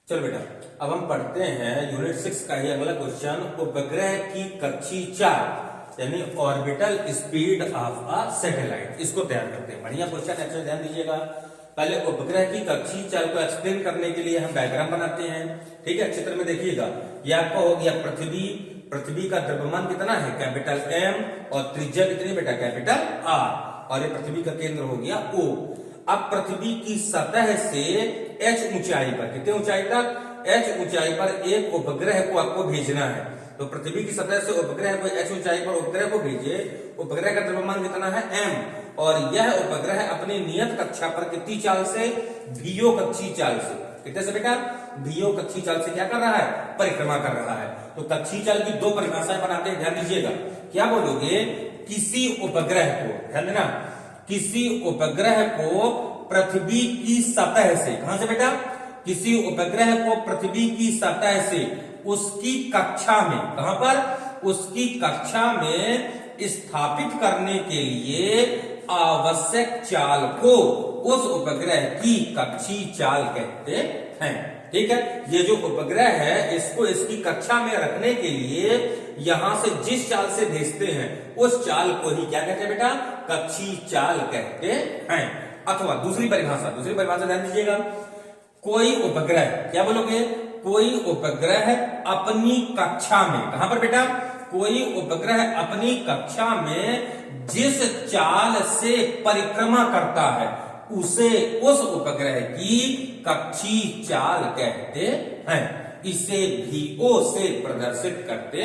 चलो बेटा, अब हम पढ़ते हैं यूनिट 6 का ही अगला क्वेश्चन। उपग्रह की कक्षीय चाल यानी orbital speed of a satellite, इसको तैयार करते हैं। बढ़िया क्वेश्चन है, अच्छा ध्यान दीजिएगा। पहले उपग्रह की कक्षीय चाल को एक्सप्लेन करने के लिए हम डायग्राम बनाते हैं। ठीक है, चित्र में देखिएगा, यह आपका हो गया पृथ्वी का द्रव्यमान कितना है, कैपिटल M, और त्रिज्या कितनी बेटा, कैपिटल R, और ये पृथ्वी का केंद्र हो गया O। अब पृथ्वी की सतह से h ऊंचाई पर, कितने ऊंचाई तक, h ऊंचाई पर एक उपग्रह को आपको भेजना है। तो पृथ्वी की सतह से उपग्रह को h ऊंचाई पर उपग्रह को भेजे। उपग्रह का द्रव्यमान कितना है, m, और यह उपग्रह अपनी नियत कक्षा पर कितनी चाल से, vo कक्षीय चाल से, कितने से बेटा, vo कक्षीय चाल से क्या कर रहा है, परिक्रमा कर रहा है। तो कक्षीय चाल की दो परिभाषाएं बनाते हैं, ध्यान दीजिएगा। क्या बोलोगे, किसी उपग्रह को, ध्यान देना, किसी उपग्रह को पृथ्वी की सतह से, कहां से बेटा, किसी उपग्रह को पृथ्वी की सतह से उसकी कक्षा में, कहां पर, उसकी कक्षा में स्थापित करने के लिए आवश्यक चाल को उस उपग्रह की कक्षीय चाल कहते हैं। ठीक है, ये जो उपग्रह है इसको इसकी कक्षा में रखने के लिए यहां से जिस चाल से भेजते हैं उस चाल को ही क्या कहते हैं बेटा, कक्षीय चाल कहते हैं। अथवा दूसरी परिभाषा ध्यान दीजिएगा, कोई उपग्रह, क्या बोलोगे, कोई उपग्रह अपनी कक्षा में, कहां पर बेटा, कोई उपग्रह अपनी कक्षा में जिस चाल से परिक्रमा करता है उसे उस उपग्रह की कक्षीय चाल कहते हैं। इसे vo से प्रदर्शित करते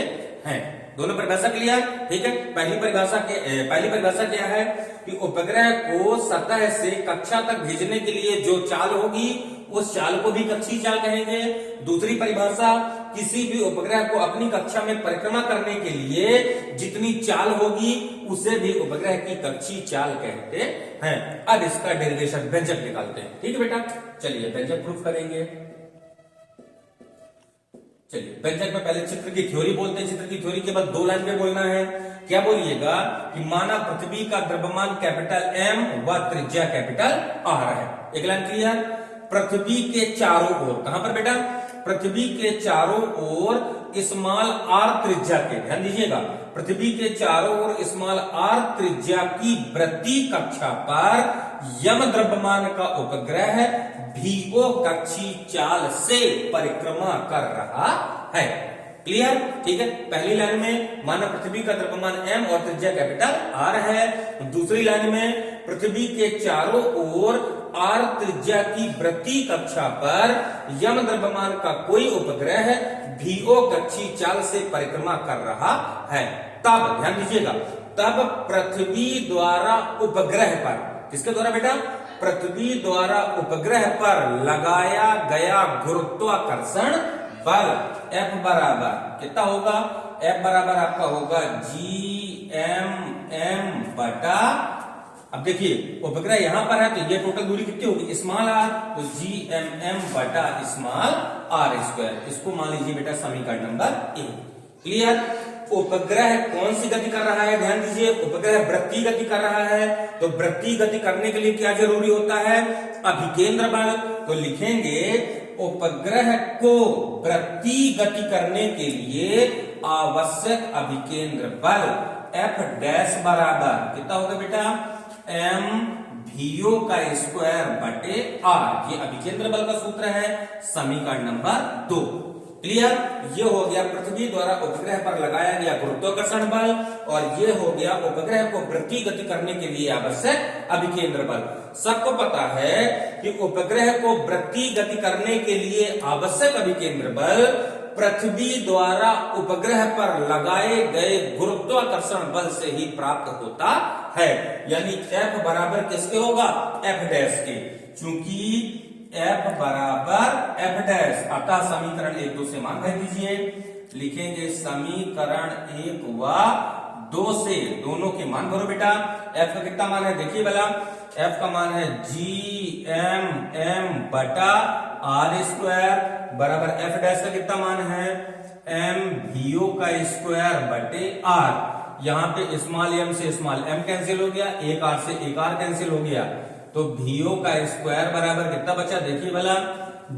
हैं। दोनों परिभाषा क्लियर, ठीक है। पहली परिभाषा क्या है कि उपग्रह को सतह से कक्षा तक भेजने के लिए जो चाल होगी उस चाल को भी कक्षीय चाल कहेंगे। दूसरी परिभाषा, किसी भी उपग्रह को अपनी कक्षा में परिक्रमा करने के लिए जितनी चाल होगी उसे भी उपग्रह की कक्षीय चाल कहते हैं। अब इसका डेरिवेशन, व्यंजक निकालते हैं। ठीक है बेटा, चलिए व्यंजक प्रूफ करेंगे। चलिए व्यंजक में पहले चित्र की थ्योरी बोलते हैं। चित्र की थ्योरी के बाद दो लाइन में बोलना है। क्या बोलिएगा कि माना पृथ्वी का द्रव्यमान कैपिटल M व त्रिज्या कैपिटल R है। एक लाइन क्लियर। पृथ्वी के चारों ओर, कहां पर बेटा, पृथ्वी के चारों ओर स्मॉल r त्रिज्या के, ध्यान दीजिएगा, पृथ्वी के चारों ओर स्मॉल r त्रिज्या की वृत्तीय कक्षा पर यम द्रव्यमान का उपग्रह vo कक्षीय चाल से परिक्रमा कर रहा है। क्लियर, ठीक है। पहली लाइन में माना पृथ्वी का द्रव्यमान m और त्रिज्या कैपिटल R है। दूसरी लाइन में पृथ्वी के चारों ओर r त्रिज्या की वृत्तीय कक्षा पर यम द्रव्यमान का कोई उपग्रह vo कक्षीय चाल से परिक्रमा कर रहा है। तब ध्यान दीजिएगा, तब पृथ्वी द्वारा उपग्रह पर, किसके द्वारा बेटा, पृथ्वी द्वारा उपग्रह पर लगाया गया गुरुत्वाकर्षण बल F बराबर कितना होगा, F बराबर आपका होगा Gm बटा, अब देखिए उपग्रह यहां पर है तो ये टोटल दूरी कितनी होगी, स्मॉल r, तो Gm बटा स्मॉल r स्क्वायर। इसको मान लीजिए बेटा समीकरण नंबर 1। क्लियर। उपग्रह कौन सी गति कर रहा है, ध्यान दीजिए, उपग्रह वृत्तीय गति कर रहा है। तो वृत्तीय गति करने के लिए क्या जरूरी होता है, अभिकेंद्र बल। तो लिखेंगे उपग्रह को वृत्तीय गति करने के लिए आवश्यक अभिकेंद्र बल F डैश बराबर कितना होगा बेटा, m vo का स्क्वायर बटे r। ये अभिकेंद्र बल का सूत्र है, समीकरण नंबर 2। क्लियर। ये हो गया पृथ्वी द्वारा उपग्रह पर लगाया गया गुरुत्वाकर्षण बल, और ये हो गया उपग्रह को वृत्तीय गति करने के लिए आवश्यक अभिकेंद्र बल। सबको पता है कि उपग्रह को वृत्तीय गति करने के लिए आवश्यक अभिकेंद्र बल पृथ्वी द्वारा उपग्रह पर लगाए गए गुरुत्वाकर्षण बल से ही प्राप्त होता है। यानी F बराबर किसके होगा, F डैश के। चूंकि F बराबर F डैश, अतः समीकरण 1 2 से मान रख दीजिए। लिखेंगे समीकरण 1 व 2 से दोनों के मान भरो बेटा। F का कितना मान है देखिए भला, F का मान है Gm बटा R स्क्वायर बराबर F डैश का कितना मान है, m vo का स्क्वायर बटे R। यहाँ पे स्मॉल m से स्मॉल m कैंसिल हो गया, एक r से एक r कैंसिल हो गया, तो vo का स्क्वायर बराबर कितना बचा देखिए भला,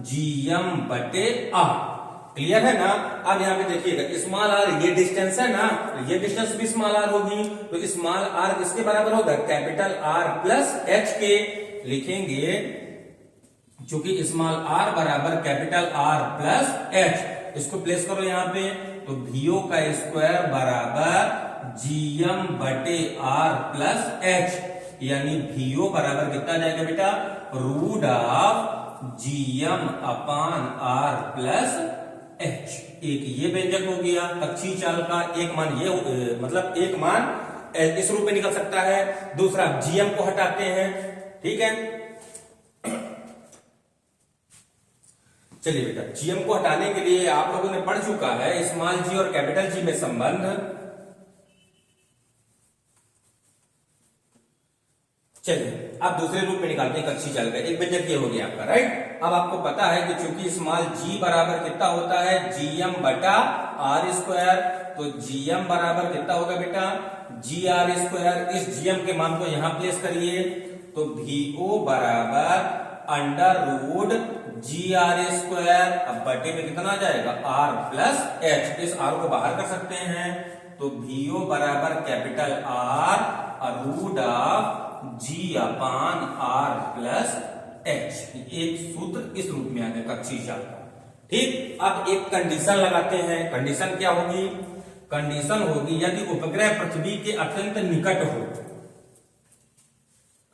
GM बटे R। क्लियर है ना। अब यहाँ पे देखिएगा स्मॉल आर, ये डिस्टेंस है ना, ये डिस्टेंस भी स्मॉल आर होगी, तो स्मॉल आर किसके बराबर होगा, कैपिटल आर प्लस एच के। लिखेंगे चूंकि स्मॉल आर बराबर कैपिटल आर प्लस एच, इसको प्लेस करो यहाँ पे, तो VO का स्क्वायर बराबर GM बटे आर प्लस एच, यानी VO बराबर कितना जाएगा बेटा, रूट ऑफ GM अपान आर प्लस एच। एक ये व्यंजक हो गया कक्षीय चाल का, एक मान ये मतलब एक मान इस रूप में निकल सकता है। दूसरा GM को हटाते हैं, ठीक है। चलिए बेटा, GM को हटाने के लिए आप लोगों ने पढ़ चुका है स्मॉल g और कैपिटल G में संबंध। चलिए अब दूसरे रूप में निकालते हैं कक्षीय चाल का। एक व्यंजक ये हो गया आपका, राइट। अब आपको पता है कि चूंकि स्मॉल g बराबर कितना होता है, GM बटा आर स्क्वायर, तो GM बराबर कितना होगा बेटा, GR स्क्वायर। इस GM के मान को यहां प्लेस करिए, तो VO बराबर अंडर रूट GR स्क्वायर, अब बटे में कितना आ जाएगा, R प्लस एच। इस R को बाहर कर सकते हैं, तो VO बराबर capital R root of G अपान R प्लस एच। एक सूत्र इस रूप में आ गया कक्षीय चाल का, ठीक। अब एक कंडीशन लगाते हैं। कंडीशन क्या होगी, कंडीशन होगी यदि उपग्रह पृथ्वी के अत्यंत निकट हो।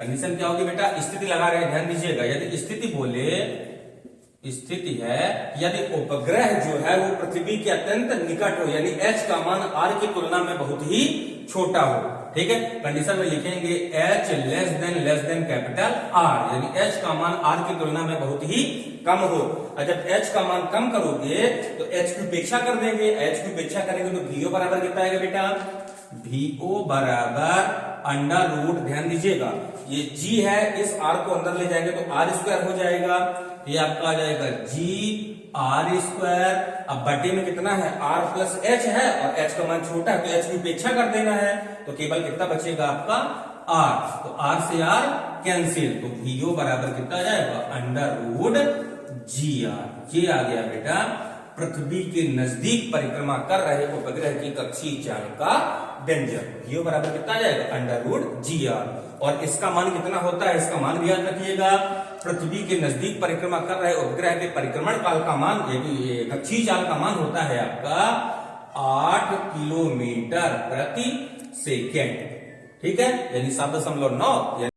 कंडीशन क्या होगी बेटा, स्थिति लगा रहे हैं, ध्यान दीजिएगा। यदि स्थिति बोले, स्थिति है यदि उपग्रह जो है वो पृथ्वी के अत्यंत निकट हो, यानी H का मान R की तुलना में बहुत ही छोटा हो, ठीक है। कंडीशन में लिखेंगे H less than capital R, यानी H का मान R की तुलना में बहुत ही कम हो। और जब H का मान कम करोगे तो H की उपेक्षा कर देंगे, H की उपेक्षा करेंगे तो VO बराबर कितना आएगा बेटा, VO बराबर अंडर रूट, ध्यान दीजिएगा ये G है, इस R को अंदर ले जाएंगे तो R स्क्वायर हो जाएगा, ये आपका आ जाएगा GR स्क्वायर। अब बटे में कितना है, R प्लस एच है, और H का मान छोटा है तो H की उपेक्षा कर देना है, तो केवल कितना बचेगा आपका R, तो R से R कैंसिल, तो VO बराबर कितना जाएगा, अंडर रूट GR। ये आ गया बेटा पृथ्वी के नजदीक परिक्रमा कर रहे उपग्रह की कक्षीय चाल का व्यंजक। VO बराबर कितना जाएगा, अंडर रूट GR। और इसका मान कितना होता है, इसका मान भी याद रखिएगा, पृथ्वी के नजदीक परिक्रमा कर रहे उपग्रह के परिक्रमण काल का मान, कक्षीय चाल का मान होता है आपका 8 किलोमीटर प्रति सेकेंड, ठीक है, यानी 7.9।